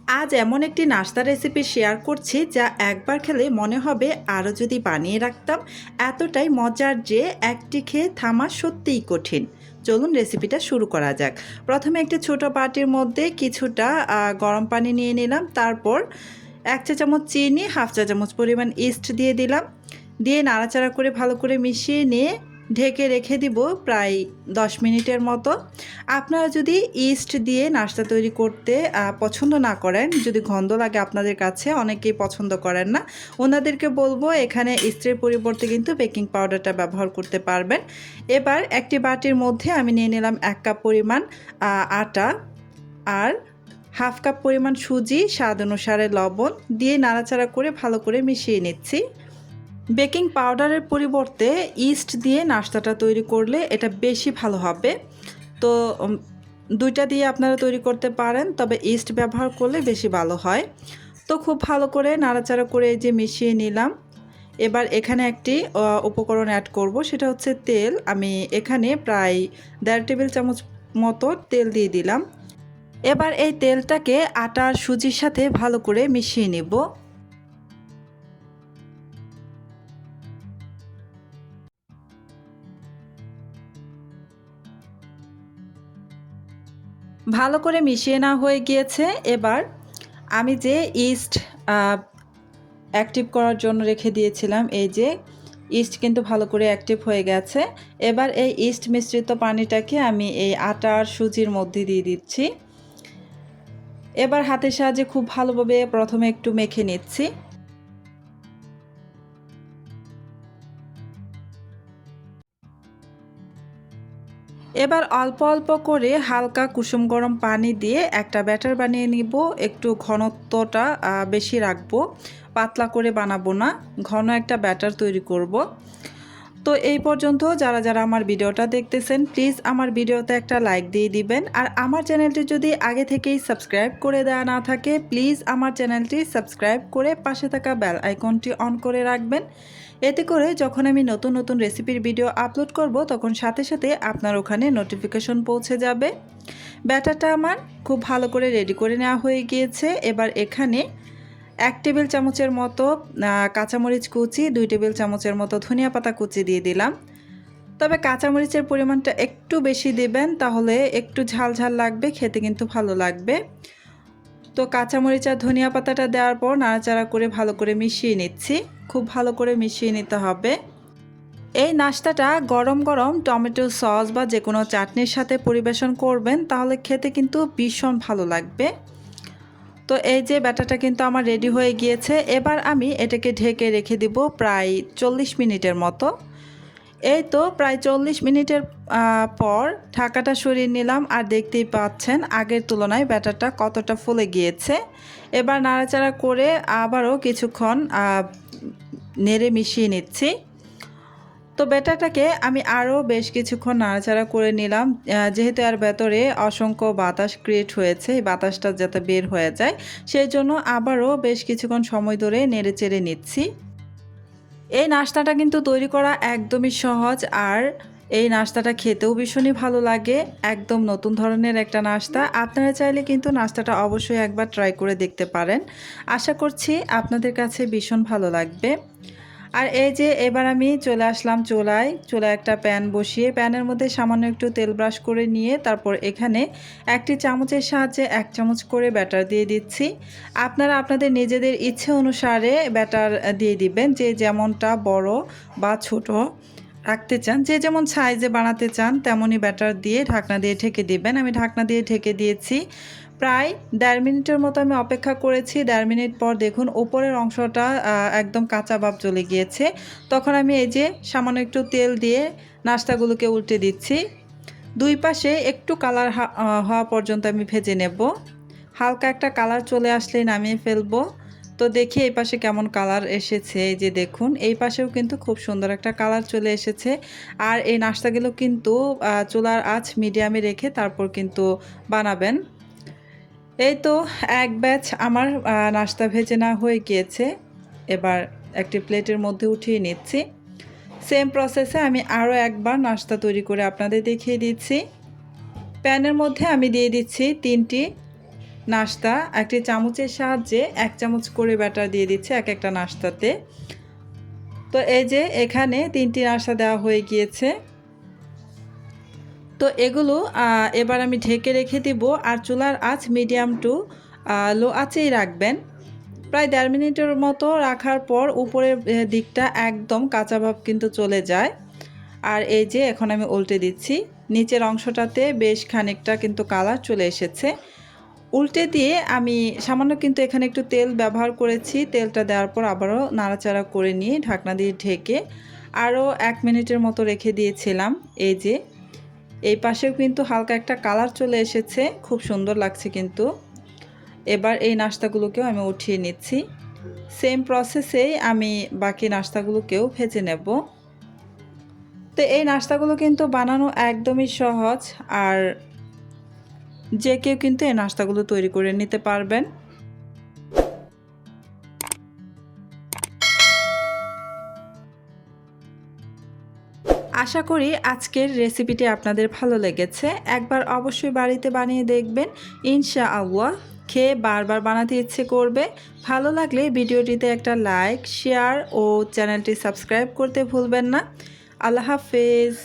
আজ এমন একটি নাস্তা রেসিপি শেয়ার করছি যা একবার খেলে মনে হবে আরও যদি বানিয়ে রাখতাম। এতটাই মজার যে একটি খেয়ে থামা সত্যিই কঠিন। চলুন রেসিপিটা শুরু করা যাক। প্রথমে একটি ছোট বাটির মধ্যে কিছুটা গরম পানি নিয়ে নিলাম, তারপর 1 চা চামচ চিনি, হাফ চা চামচ পরিমাণ ইস্ট দিয়ে দিলাম, দিয়ে নাড়াচাড়া করে ভালো করে মিশিয়ে নিয়ে ঢেকে রেখে দিব প্রায় 10 মিনিটের মতো। আপনারা যদি ইস্ট দিয়ে নাস্তা তৈরি করতে পছন্দ না করেন, যদি গন্ধ লাগে আপনাদের কাছে, অনেকেই পছন্দ করেন না, ওনাদেরকে বলবো এখানে ইস্টের পরিবর্তে কিন্তু বেকিং পাউডারটা ব্যবহার করতে পারবেন। এবার একটি বাটির মধ্যে আমি নিয়ে নিলাম 1 কাপ পরিমাণ আটা আর হাফ কাপ পরিমাণ সুজি, স্বাদ অনুসারে লবণ দিয়ে নাড়াচাড়া করে ভালো করে মিশিয়ে নিচ্ছি। বেকিং পাউডারের পরিবর্তে ইস্ট দিয়ে নাস্তাটা তৈরি করলে এটা বেশি ভালো হবে। তো দুইটা দিয়ে আপনারা তৈরি করতে পারেন, তবে ইস্ট ব্যবহার করলে বেশি ভালো হয়। তো খুব ভালো করে নাড়াচাড়া করে এই যে মিশিয়ে নিলাম। এবার এখানে একটি উপকরণ অ্যাড করব, সেটা হচ্ছে তেল। আমি এখানে প্রায় 1.5 টেবিল চামচ মতো তেল দিয়ে দিলাম। এবার এই তেলটাকে আটা আর সুজির সাথে ভালো করে মিশিয়ে নেব। ভালো করে মিশিয়ে না হয়ে গিয়েছে। এবার আমি যে ইস্ট অ্যাক্টিভ করার জন্য রেখে দিয়েছিলাম, এই যে ইস্ট কিন্তু ভালো করে অ্যাক্টিভ হয়ে গেছে। এবার এই ইস্ট মিশ্রিত পানিটাকে আমি এই আটা আর সুজির মধ্যে দিয়ে দিচ্ছি। এবার হাতের সাহায্যে খুব ভালোভাবে প্রথমে একটু মেখে নিচ্ছি। এবার অল্প অল্প করে হালকা কুসুম গরম পানি দিয়ে একটা ব্যাটার বানিয়ে নিব। একটু ঘনত্বটা বেশি রাখবো, পাতলা করে বানাবো না, ঘন একটা ব্যাটার তৈরি করব। তো এই পর্যন্ত যারা যারা আমার ভিডিওটা দেখতেছেন, প্লিজ আমার ভিডিওতে একটা লাইক দিয়ে দিবেন। আর আমার চ্যানেলটি যদি আগে থেকেই সাবস্ক্রাইব করে দেওয়া না থাকে, প্লিজ আমার চ্যানেলটি সাবস্ক্রাইব করে পাশে থাকা বেল আইকনটি অন করে রাখবেন। এতে করে যখন আমি নতুন নতুন রেসিপির ভিডিও আপলোড করব, তখন সাথে সাথে আপনার ওখানে নোটিফিকেশন পৌঁছে যাবে। ব্যাটারটা আমার খুব ভালো করে রেডি করে নেওয়া হয়ে গিয়েছে। এবার এখানে 1 টেবিল চামচের মতো কাঁচামরিচ কুচি, 2 টেবিল চামচের মতো ধনিয়া পাতা কুচি দিয়ে দিলাম। তবে কাঁচামরিচের পরিমাণটা একটু বেশি দেবেন, তাহলে একটু ঝাল ঝাল লাগবে, খেতে কিন্তু ভালো লাগবে। তো কাঁচামরিচ আর ধনিয়া পাতাটা দেওয়ার পর নাড়াচাড়া করে ভালো করে মিশিয়ে নিচ্ছি। খুব ভালো করে মিশিয়ে নিতে হবে। এই নাস্তাটা গরম গরম টমেটো সস বা যে কোনো চাটনির সাথে পরিবেশন করবেন, তাহলে খেতে কিন্তু ভীষণ ভালো লাগবে। তো এই যে ব্যাটারটা কিন্তু আমার রেডি হয়ে গিয়েছে। এবার আমি এটাকে ঢেকে রেখে দিব প্রায় 40 মিনিটের মতো। এই তো প্রায় 40 মিনিটের পর ঢাকাটা সরিয়ে নিলাম, আর দেখতেই পাচ্ছেন আগের তুলনায় ব্যাটারটা কতটা ফুলে গিয়েছে। এবার নাড়াচাড়া করে আবারও কিছুক্ষণ নেড়ে মিশিয়ে নিচ্ছি। তো ব্যাটারটাকে আমি আরও বেশ কিছুক্ষণ নাড়াচাড়া করে নিলাম, যেহেতু এর ভেতরে অসংখ্য বাতাস ক্রিয়েট হয়েছে, এই বাতাসটা যাতে বের হয়ে যায় সেই জন্য আবারও বেশ কিছুক্ষণ সময় ধরে নেড়ে চেড়ে নিচ্ছি। এই নাস্তাটা কিন্তু তৈরি করা একদমই সহজ, আর এই নাস্তাটা খেতেও ভীষণই ভালো লাগে। একদম নতুন ধরনের একটা নাস্তা। আপনারা চাইলে কিন্তু নাস্তাটা অবশ্যই একবার ট্রাই করে দেখতে পারেন। আশা করছি আপনাদের কাছে ভীষণ ভালো লাগবে। আর এই যে এবার আমি চলে আসলাম চুলায় একটা প্যান বসিয়ে, প্যানের মধ্যে সামান্য একটু তেল ব্রাশ করে নিয়ে তারপর এখানে একটি চামচের সাহায্যে 1 চামচ করে ব্যাটার দিয়ে দিচ্ছি। আপনারা আপনাদের নিজেদের ইচ্ছে অনুসারে ব্যাটার দিয়ে দিবেন, যে যেমনটা বড় বা ছোট রাখতে চান, যে যেমন সাইজে বানাতে চান তেমনই ব্যাটার দিয়ে ঢাকনা দিয়ে ঢেকে দিবেন। আমি ঢাকনা দিয়ে ঢেকে দিয়েছি। প্রায় 1.5 মিনিটের মতো আমি অপেক্ষা করেছি। 1.5 মিনিট পর দেখুন উপরের অংশটা একদম কাঁচা ভাব চলে গিয়েছে। তখন আমি এই যে সামান্য একটু তেল দিয়ে নাস্তাগুলোকে উল্টে দিচ্ছি। দুই পাশে একটু কালার হওয়া পর্যন্ত আমি ভেজে নেব। হালকা একটা কালার চলে আসলে নামিয়ে ফেলবো। তো দেখি এই পাশে কেমন কালার এসেছে। এই যে দেখুন এই পাশেও কিন্তু খুব সুন্দর একটা কালার চলে এসেছে। আর এই নাস্তাগুলো কিন্তু চুলার আঁচ মিডিয়ামে রেখে তারপর কিন্তু বানাবেন। এই তো এক ব্যাচ আমার নাস্তা ভেজে না হয়ে গিয়েছে। এবার একটি প্লেটের মধ্যে উঠিয়ে নিচ্ছি। সেম প্রসেসে আমি আরও একবার নাস্তা তৈরি করে আপনাদের দেখিয়ে দিচ্ছি। প্যানের মধ্যে আমি দিয়ে দিচ্ছি 3টি নাস্তা একটি চামচের সাহায্যে 1 চামচ করে ব্যাটার দিয়ে দিচ্ছে একটা নাস্তাতে। তো এই যে এখানে 3টি নাস্তা দেওয়া হয়ে গিয়েছে। তো এগুলো এবার আমি ঢেকে রেখে দিব আর চুলার আঁচ মিডিয়াম টু লো আঁচেই রাখবেন। প্রায় 1.5 মিনিটের মতো রাখার পর উপরের দিকটা একদম কাঁচা ভাব কিন্তু চলে যায়। আর এই যে এখন আমি উল্টে দিচ্ছি। নিচের অংশটাতে বেশ খানিকটা কিন্তু কালার চলে এসেছে। উল্টে দিয়ে আমি সামান্য কিন্তু এখানে একটু তেল ব্যবহার করেছি। তেলটা দেওয়ার পর আবারও নাড়াচাড়া করে নিয়ে ঢাকনা দিয়ে ঢেকে আরও 1 মিনিটের মতো রেখে দিয়েছিলাম। এই যে এই পাশেও কিন্তু হালকা একটা কালার চলে এসেছে, খুব সুন্দর লাগছে কিন্তু। এবার এই নাস্তাগুলোকেও আমি উঠিয়ে নিচ্ছি। সেম প্রসেসেই আমি বাকি নাস্তাগুলোকেও ভেজে নেব। তো এই নাস্তাগুলো কিন্তু বানানো একদমই সহজ, আর যে কেউ কিন্তু এই নাস্তাগুলো তৈরি করে নিতে পারবেন। আশা করি আজকের রেসিপিটি আপনাদের ভালো লেগেছে। একবার অবশ্যই বাড়িতে বানিয়ে দেখবেন, ইনশাআল্লাহ খেয়ে বারবার বানাতে ইচ্ছে করবে। ভালো লাগলে ভিডিওটিতে একটা লাইক, শেয়ার ও চ্যানেলটি সাবস্ক্রাইব করতে ভুলবেন না। আল্লাহ হাফেজ।